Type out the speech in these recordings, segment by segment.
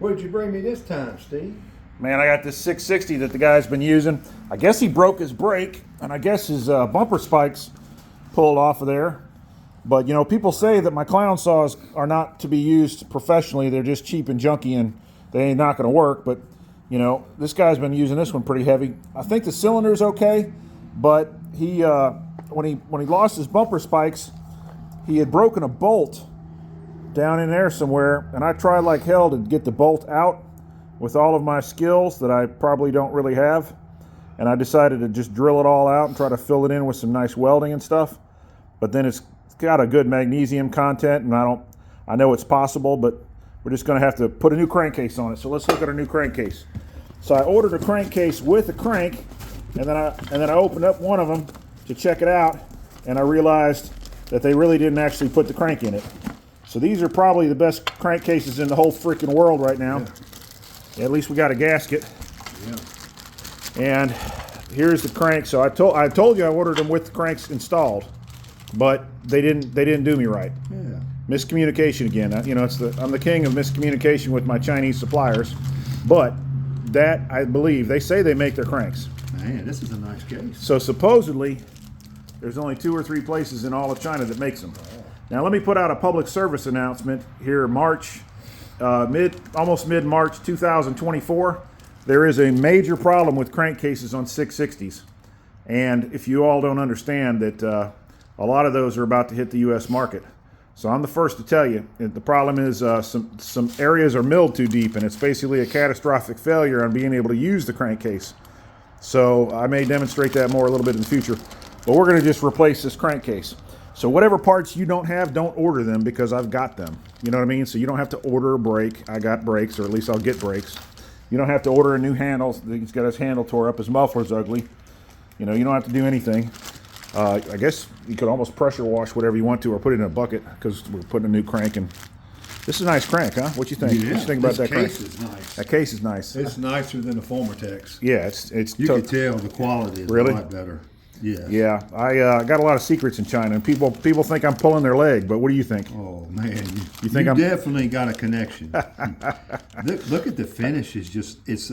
What did you bring me this time, Steve? Man, I got this 660 that the guy's been using. I guess he broke his brake, and I guess his bumper spikes pulled off of there. But, you know, people say that my clown saws are not to be used professionally. They're just cheap and junky, and they ain't not going to work. But, you know, this guy's been using this one pretty heavy. I think the cylinder's okay, but he when he lost his bumper spikes, he had broken a bolt down in there somewhere, and I tried like hell to get the bolt out with all of my skills that I probably don't really have, and I decided to just drill it all out and try to fill it in with some nice welding and stuff. But then it's got a good magnesium content, and I know it's possible, but we're just going to have to put a new crankcase on it. So let's look at our new crankcase. So I ordered a crankcase with a crank, and then I opened up one of them to check it out, and I realized that they really didn't actually put the crank in it. So these are probably the best crankcases in the whole freaking world right now. Yeah. At least we got a gasket. Yeah. And here's the crank. So I told you I ordered them with the cranks installed, but they didn't do me right. Yeah. Miscommunication again. You know, I'm the king of miscommunication with my Chinese suppliers, but that I believe they say they make their cranks. Man, this is a nice case. So supposedly there's only 2 or 3 places in all of China that makes them. Now let me put out a public service announcement here, almost mid-March 2024. There is a major problem with crankcases on 660s, and if you all don't understand that, a lot of those are about to hit the U.S. market. So I'm the first to tell you the problem is some areas are milled too deep, and it's basically a catastrophic failure on being able to use the crankcase. So I may demonstrate that more a little bit in the future, but we're going to just replace this crankcase. So whatever parts you don't have, don't order them, because I've got them. You know what I mean? So you don't have to order a brake. I got brakes, or at least I'll get brakes. You don't have to order a new handle. He's got his handle tore up. His muffler's ugly. You know, you don't have to do anything. I guess you could almost pressure wash whatever you want to, or put it in a bucket, because we're putting a new crank in. This is a nice crank, huh? What you think? Yeah, what you think about that crank? This case is nice. That case is nice. It's nicer than the former Tex. Yeah, it's. You can tell the quality is really? A lot better. Yeah. Yeah, I got a lot of secrets in China, and people think I'm pulling their leg. But what do you think? Oh man, you think I'm definitely got a connection. look at the finish. Is just it's.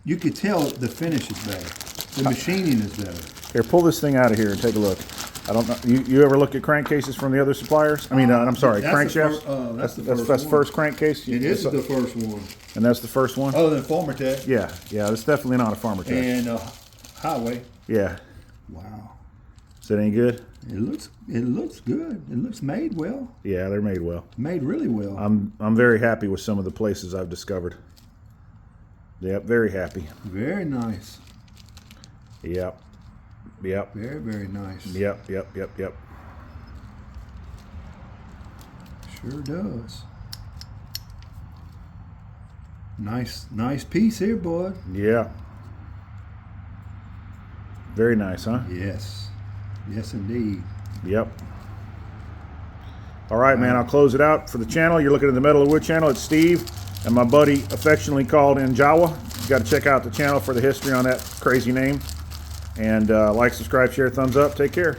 You could tell the finish is better. The machining is better. Here, pull this thing out of here and take a look. I don't know. You ever look at crankcases from the other suppliers? I mean, I'm sorry, crankshafts. That's the first crankcase. It is the first one. And that's the first one. Other than Farmer Tech. Yeah. It's definitely not a Farmer Tech. And Highway. Yeah. Wow. Is that any good? It looks good. It looks made well. Yeah, they're made well. Made really well. I'm very happy with some of the places I've discovered. Yep, very happy. Very nice. Yep. Very, very nice. Yep. Sure does. Nice piece here, bud. Yeah. Very nice, huh? Yes. Yes, indeed. Yep. All right, man, I'll close it out for the channel. You're looking at the Metal of Wood channel. It's Steve and my buddy affectionately called Njawa. You got to check out the channel for the history on that crazy name. And like, subscribe, share, thumbs up. Take care.